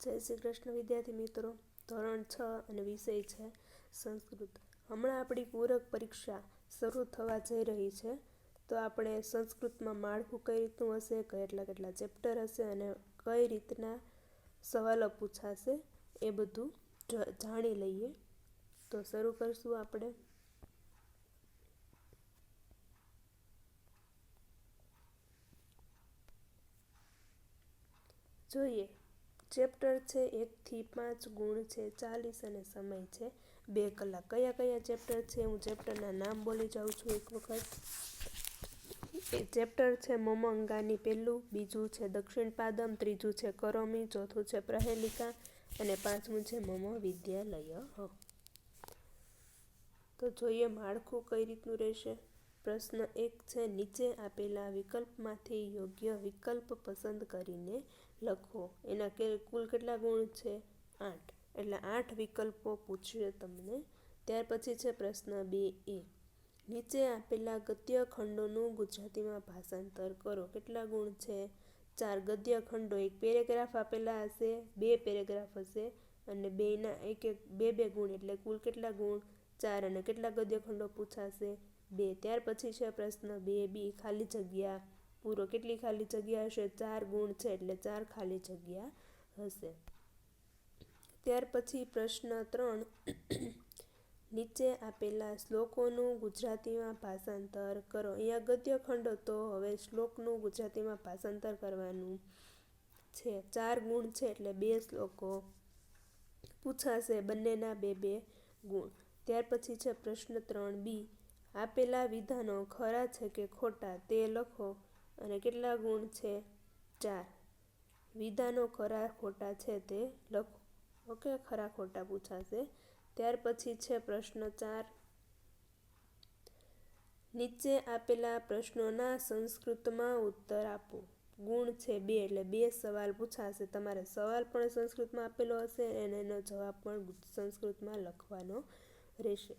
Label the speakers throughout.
Speaker 1: જય શ્રી કૃષ્ણ વિદ્યાર્થી મિત્રો. ધોરણ 6 અને વિષય છે સંસ્કૃત. હમણાં આપણી પૂરક પરીક્ષા શરૂ થવા જઈ રહી છે, તો આપણે સંસ્કૃતમાં માળખું કઈ રીતનું હશે, કેટલા ચેપ્ટર હશે અને કઈ રીતના સવાલો પૂછાશે એ બધું જાણી લઈએ. તો શરૂ કરશું આપણે. જોઈએ. ચેપ્ટર છે 1 થી 5, ગુણ છે 40 અને સમય છે 2 કલાક. કયા કયા ચેપ્ટર છે, હું ચેપ્ટરના નામ બોલી જાઉં છું એક વખત. એ ચેપ્ટર છે મમ અંગાની પહેલું, બીજું છે દક્ષિણ પાદમ, ત્રીજું છે કરોમી, ચોથું છે પ્રહેલિકા અને પાંચમું છે મમ વિદ્યાલય. તો જોઈએ માળખું કઈ રીતનું રહેશે. પ્રશ્ન 1 છે, નીચે આપેલા વિકલ્પમાંથી યોગ્ય વિકલ્પ પસંદ કરીને લખો. એના કુલ કેટલા ગુણ છે? 8. એટલે 8 વિકલ્પો પૂછશે તમને. ત્યાર પછી છે પ્રશ્ન 2a, નીચે આપેલા ગદ્ય ખંડોનું ગુજરાતીમાં ભાષાંતર કરો. કેટલા ગુણ છે? 4. ગદ્ય ખંડો, એક પેરેગ્રાફ આપેલા હશે, 2 પેરેગ્રાફ હશે અને બેના એક બે ગુણ, એટલે કુલ કેટલા ગુણ? 4. અને કેટલા ગદ્ય ખંડો પૂછાશે? 2. ત્યાર પછી છે પ્રશ્ન 2b, ખાલી જગ્યા પૂરો. કેટલી ખાલી જગ્યા હશે? 4 ગુણ છે એટલે 4 ખાલી જગ્યા હશે. ત્યાર પછી પ્રશ્ન 3, નીચે આપેલા શ્લોકોનું ગુજરાતીમાં ભાષાંતર કરો. અહીંયા ગદ્ય ખંડ હતો, હવે શ્લોકનું ગુજરાતીમાં ભાષાંતર કરવાનું છે. 4 ગુણ છે એટલે 2 શ્લોકો પૂછાશે, બંનેના 2 ગુણ. ત્યાર પછી છે પ્રશ્ન 3b, આપેલા વિધાનો ખરા છે કે ખોટા તે લખો અને કેટલા ગુણ છે? 4. વિધાનો ખરા ખોટા છે તે લખો. ઓકે, ખરા ખોટા પૂછાશે. ત્યાર પછી છે પ્રશ્ન 4, નીચે આપેલા પ્રશ્નોના સંસ્કૃતમાં ઉત્તર આપો. ગુણ છે 2 એટલે 2 સવાલ પૂછાશે. તમારે સવાલ પણ સંસ્કૃતમાં આપેલો હશે અને એનો જવાબ પણ સંસ્કૃતમાં લખવાનો રહેશે.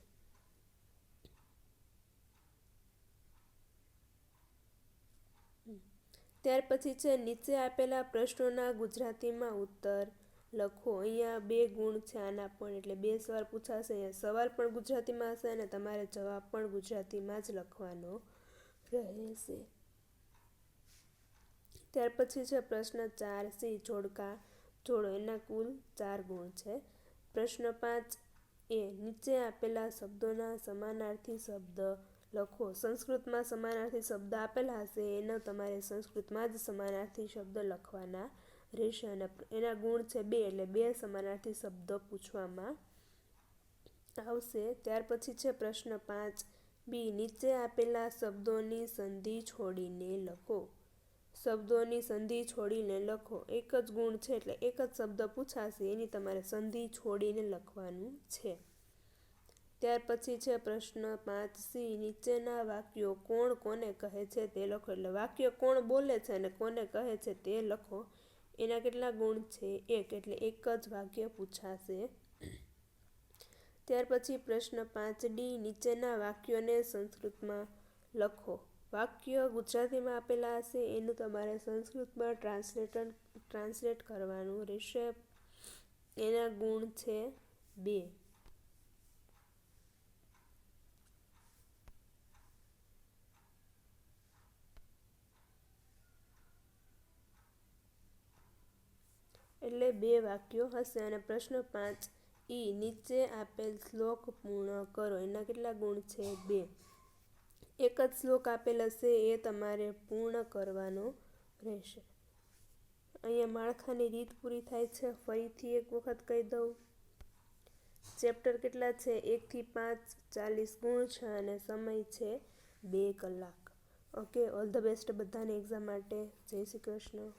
Speaker 1: ત્યાર પછી છે, નીચે આપેલા પ્રશ્નોના ગુજરાતીમાં ઉત્તર લખો. અહીંયા 2 ગુણ છે આના પણ, એટલે 2 સવાલ પૂછાશે. અહીંયા સવાલ પણ ગુજરાતીમાં હશે અને તમારે જવાબ પણ ગુજરાતીમાં જ લખવાનો રહેશે. ત્યાર પછી છે પ્રશ્ન 4c, જોડકા જોડો. એના કુલ 4 ગુણ છે. પ્રશ્ન 5a, નીચે આપેલા શબ્દોના સમાનાર્થી શબ્દ લખો. સંસ્કૃતમાં સમાનાર્થી શબ્દ આપેલા હશે, એનો તમારે સંસ્કૃતમાં જ સમાનાર્થી શબ્દ લખવાના રહેશે અને એના ગુણ છે 2 એટલે 2 સમાનાર્થી શબ્દ પૂછવામાં આવશે. ત્યાર પછી છે પ્રશ્ન 5b, નીચે આપેલા શબ્દોની સંધિ છોડીને લખો. શબ્દોની સંધિ છોડીને લખો. એક જ ગુણ છે એટલે એક જ શબ્દ પૂછાશે, એની તમારે સંધિ છોડીને લખવાનું છે. ત્યાર પછી છે પ્રશ્ન 5c, નીચેના વાક્યો કોણ કોને કહે છે તે લખો. એટલે વાક્ય કોણ બોલે છે અને કોને કહે છે તે લખો. એના કેટલા ગુણ છે? 1. એટલે એક જ વાક્ય પૂછાશે. ત્યાર પછી પ્રશ્ન 5d, નીચેના વાક્યોને સંસ્કૃતમાં લખો. વાક્ય ગુજરાતીમાં આપેલા હશે, એનું તમારે સંસ્કૃતમાં ટ્રાન્સલેટ કરવાનું રહેશે. એના ગુણ છે 2. એટલે 2 વાક્યો હશે. અને પ્રશ્ન 5e, નીચે આપેલ શ્લોક પૂર્ણ કરો. એના કેટલા ગુણ છે? 2. એક જ શ્લોક આપેલ હશે, એ તમારે પૂર્ણ કરવાનો રહેશે. અહીંયા માળખાની રીત પૂરી થાય છે. ફરીથી એક વખત કહી દઉં. ચેપ્ટર કેટલા છે? 1 થી 5, 40 ગુણ છે અને સમય છે 2 કલાક. ઓકે, ઓલ ધ બેસ્ટ બધાને એક્ઝામ માટે. જય શ્રી કૃષ્ણ.